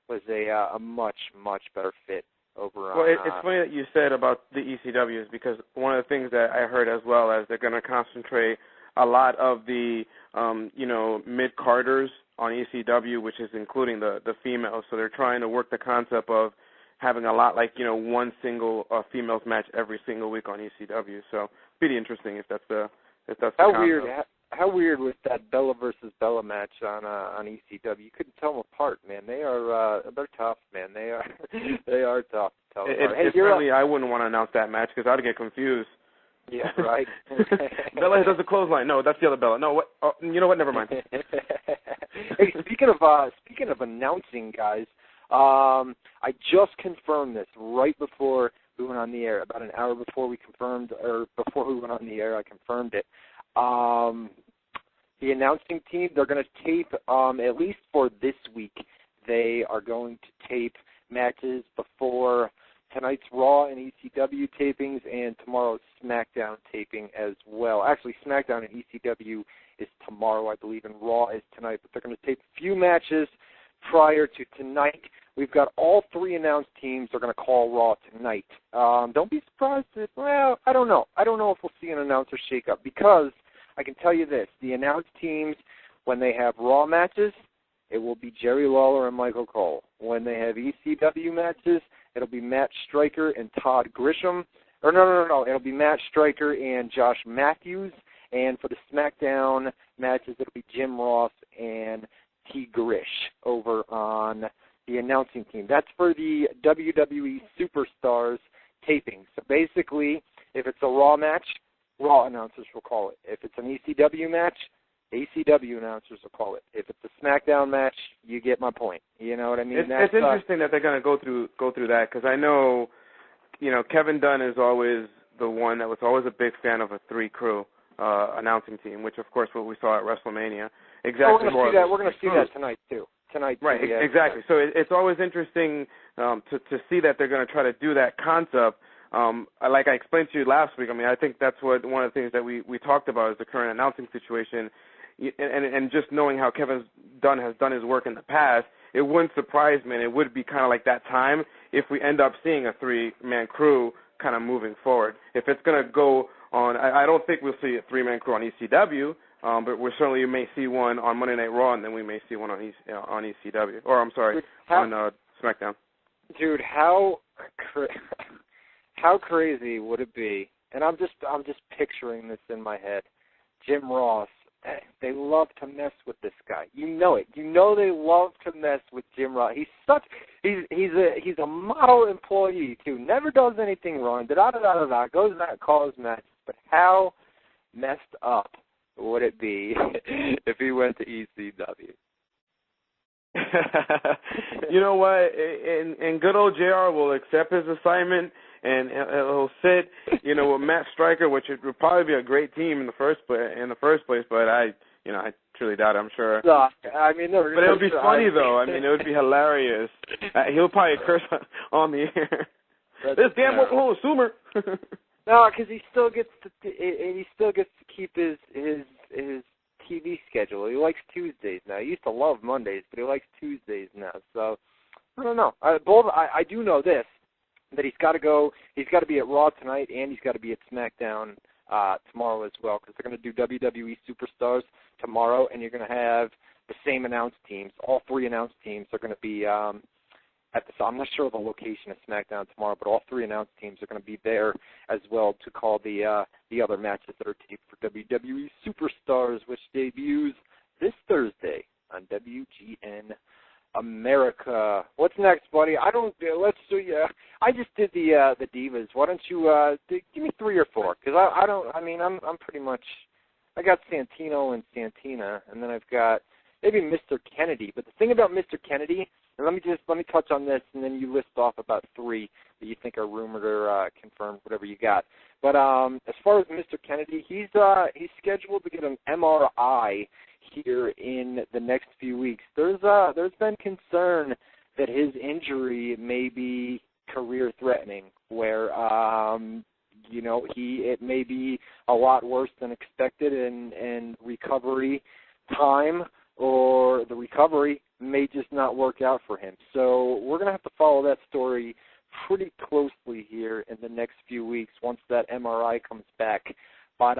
was a much, much better fit over on... Well, it's funny that you said about the ECWs, because one of the things that I heard as well is they're going to concentrate a lot of the, mid-carders on ECW, which is including the females. So they're trying to work the concept of having a lot like, one single females match every single week on ECW. So pretty interesting if that's the concept. How weird was that Bella versus Bella match on ECW? You couldn't tell them apart, man. They're tough, man. They are tough. Certainly, I wouldn't want to announce that match because I'd get confused. Yeah, right. Bella does the clothesline. No, that's the other Bella. No, what? Oh, you know what? Never mind. Hey, speaking of announcing, guys, I just confirmed this right before we went on the air. About an hour before we went on the air, I confirmed it. The announcing team, they're going to tape, at least for this week, they are going to tape matches before tonight's Raw and ECW tapings and tomorrow's SmackDown taping as well. Actually, SmackDown and ECW is tomorrow, I believe, and Raw is tonight. But they're going to tape a few matches prior to tonight. We've got all three announced teams are going to call Raw tonight. Don't be surprised if, well, I don't know. I don't know if we'll see an announcer shakeup because I can tell you this. The announced teams, when they have Raw matches, it will be Jerry Lawler and Michael Cole. When they have ECW matches, it'll be Matt Stryker and Todd Grisham. Or no. It'll be Matt Stryker and Josh Matthews. And for the SmackDown matches, it'll be Jim Ross and T. Grish over on the announcing team. That's for the WWE Superstars taping. So basically, if it's a Raw match, Raw announcers will call it. If it's an ECW match, ECW announcers will call it. If it's a SmackDown match, you get my point. You know what I mean? It's interesting that they're going to go through that because I know, Kevin Dunn is always the one that was always a big fan of a three-crew announcing team, which, of course, what we saw at WrestleMania. Exactly. We're going to see that tonight, too. Right, exactly. So it's always interesting to see that they're going to try to do that concept. Like I explained to you last week, I think that's one of the things that we talked about is the current announcing situation. And just knowing how Kevin Dunn has done his work in the past, it wouldn't surprise me, and it would be kind of like that time if we end up seeing a three-man crew kind of moving forward. If it's going to go on, I don't think we'll see a three-man crew on ECW, but we certainly may see one on Monday Night Raw, and then we may see one on ECW, or I'm sorry, on SmackDown. Dude, how crazy would it be? And I'm just picturing this in my head. Jim Ross. They love to mess with this guy. You know it. You know they love to mess with Jim Ross. He's a model employee too. Never does anything wrong. Goes out, calls matches. But how messed up would it be if he went to ECW? You know what? And good old JR will accept his assignment, and he'll sit, with Matt Stryker, which would probably be a great team in the first place. But I truly doubt it. I'm sure. But it would be funny though. It would be hilarious. He'll probably curse on the air. This damn Oklahoma Sumer. No, because he still gets to keep his TV schedule. He likes Tuesdays now. He used to love Mondays, but he likes Tuesdays now. So I don't know. I do know this, that he's got to be at Raw tonight, and he's got to be at SmackDown tomorrow as well, because they're going to do WWE Superstars tomorrow, and you're going to have the same announced teams. All three announced teams are going to be I'm not sure of the location of SmackDown tomorrow, but all three announced teams are going to be there as well to call the other matches that are taped for WWE Superstars, which debuts this Thursday on WGN America. What's next, buddy? Let's do. I just did the Divas. Why don't you give me 3 or 4? Because I'm pretty much. I got Santino and Santina, and then I've got maybe Mr. Kennedy. But the thing about Mr. Kennedy, and let me touch on this, and then you list off about 3 that you think are rumored or confirmed, whatever you got. But as far as Mr. Kennedy, he's scheduled to get an MRI here in the next few weeks. There's been concern that his injury may be career threatening, where it may be a lot worse than expected, and recovery time or the recovery may just not work out for him. So we're going to have to follow that story pretty closely here in the next few weeks once that MRI comes back. But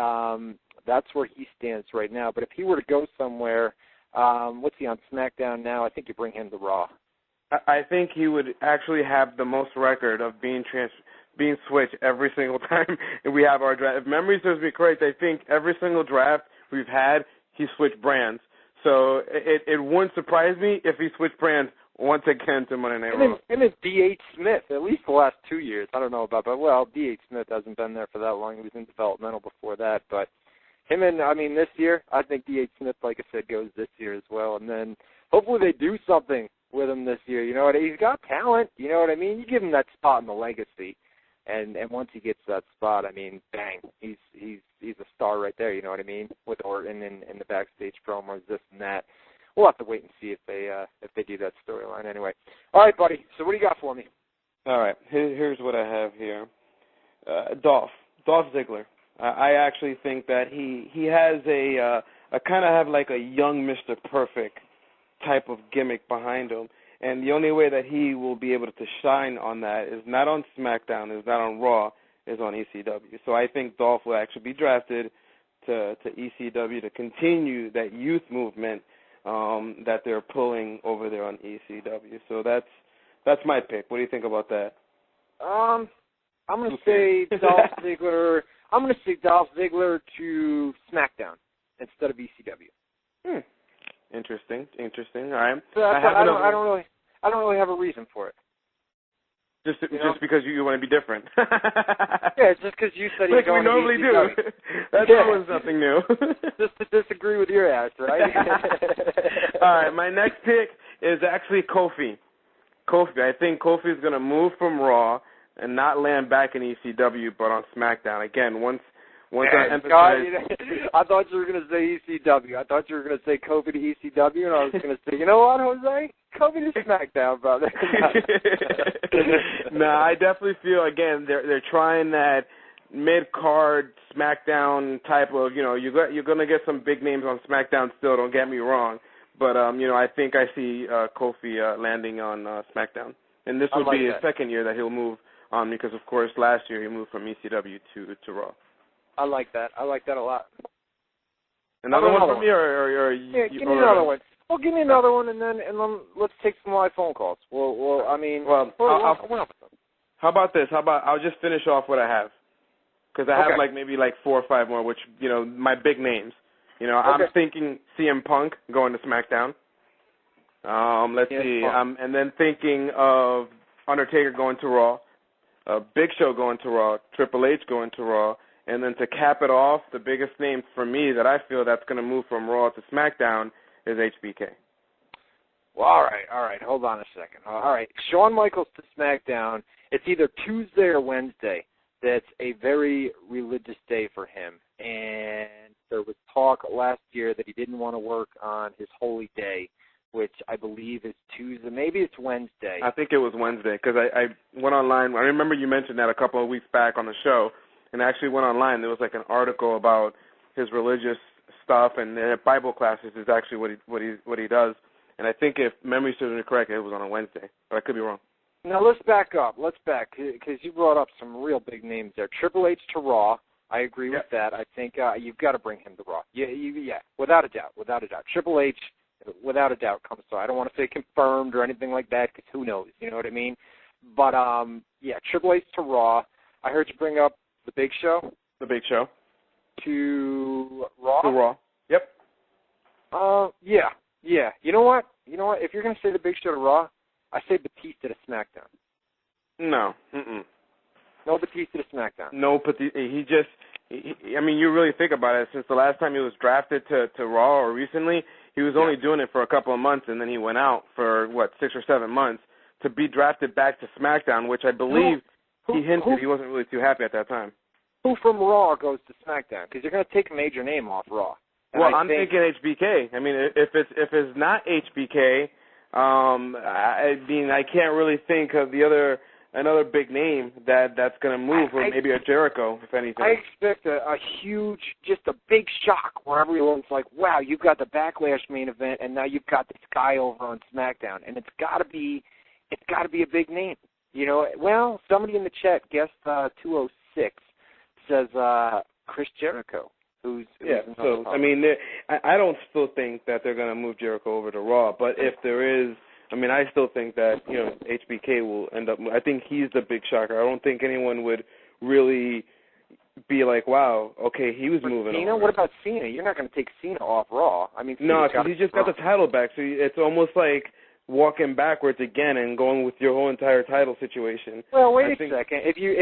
that's where he stands right now. But if he were to go somewhere, what's he on SmackDown now? I think you bring him to Raw. I think he would actually have the most record of being switched every single time we have our draft. If memory serves me correct, I think every single draft we've had, he switched brands. So it wouldn't surprise me if he switched brands once again to Monday Night Raw. And it's D.H. Smith, at least the last 2 years. I don't know about, but, well, D.H. Smith hasn't been there for that long. He was in developmental before that. But him and, this year, I think D.H. Smith, like I said, goes this year as well. And then hopefully they do something with him this year. You know what? He's got talent. You know what I mean? You give him that spot in the legacy. And once he gets that spot, bang, he's a star right there. You know what I mean? With Orton and the backstage promos, this and that. We'll have to wait and see if they do that storyline anyway. All right, buddy. So what do you got for me? All right. Here's what I have here. Dolph Ziggler. I actually think that he has a kind of have like a young Mr. Perfect type of gimmick behind him. And the only way that he will be able to shine on that is not on SmackDown, is not on Raw, is on ECW. So I think Dolph will actually be drafted to ECW to continue that youth movement that they're pulling over there on ECW. So that's my pick. What do you think about that? I'm going to say Dolph Ziggler. I'm going to say Dolph Ziggler to SmackDown instead of ECW. Interesting. All right. So I don't really have a reason for it. Just because you want to be different. Yeah, it's just because you said you're going to ECW. Like we normally do. That's always nothing new. Just to disagree with your ass, right? All right, my next pick is actually Kofi. I think Kofi is going to move from Raw and not land back in ECW, but on SmackDown. Again, once I emphasize... I thought you were going to say ECW. I thought you were going to say Kofi to ECW, and I was going to say, you know what, Jose? Kofi to SmackDown, brother. No, I definitely feel, again, they're trying that mid-card SmackDown type of, you're going to get some big names on SmackDown still, don't get me wrong. But, I think I see Kofi landing on SmackDown. And this would be his second year that he'll move on because, of course, last year he moved from ECW to Raw. I like that. I like that a lot. Another one from me, or yeah, give me another one. Well, give me another one, and then let's take some live phone calls. How about this? I'll just finish off what I have, because I have maybe 4 or 5 more, which my big names. I'm thinking CM Punk going to SmackDown. Let's see, and then thinking of Undertaker going to Raw, Big Show going to Raw, Triple H going to Raw. And then to cap it off, the biggest name for me that I feel that's going to move from Raw to SmackDown is HBK. Well, all right. Hold on a second. All right. Shawn Michaels to SmackDown. It's either Tuesday or Wednesday. That's a very religious day for him. And there was talk last year that he didn't want to work on his holy day, which I believe is Tuesday. Maybe it's Wednesday. I think it was Wednesday because I went online. I remember you mentioned that a couple of weeks back on the show. And I actually went online. There was an article about his religious stuff, and Bible classes is actually what he does. And I think if memory serves me correct, it was on a Wednesday, but I could be wrong. Now let's back up. Because you brought up some real big names there. Triple H to Raw. I agree with that. I think you've got to bring him to Raw. Yeah, without a doubt. Triple H, without a doubt, comes to. I don't want to say confirmed or anything like that, because who knows? You know what I mean? But Triple H to Raw. I heard you bring up The Big Show? The Big Show. To Raw? To Raw. Yep. Yeah. You know what? If you're going to say The Big Show to Raw, I say Batista to SmackDown. No. No Batista to SmackDown. No Batista. You really think about it. Since the last time he was drafted to Raw or recently, he was only doing it for a couple of months, and then he went out for, 6 or 7 months to be drafted back to SmackDown, which I believe... He hinted he wasn't really too happy at that time. Who from Raw goes to SmackDown? Because you're going to take a major name off Raw. And I'm thinking HBK. If it's not HBK, I can't really think of the other another big name that's going to move, or maybe a Jericho, if anything. I expect a huge, just a big shock where everyone's like, wow, you've got the Backlash main event, and now you've got this guy over on SmackDown, and it's got to be a big name. You know, well, somebody in the chat, guest 206, says Chris Jericho. So I mean, I don't still think that they're going to move Jericho over to Raw, but if there is, I mean, I still think that, you know, HBK will end up. I think he's the big shocker. I don't think anyone would really be like, wow, okay, he was moving Cena? over. What about Cena? You're not going to take Cena off Raw. I mean, no, because he just got the title back, so it's almost like walking backwards again and going with your whole entire title situation. Well, wait a second. If you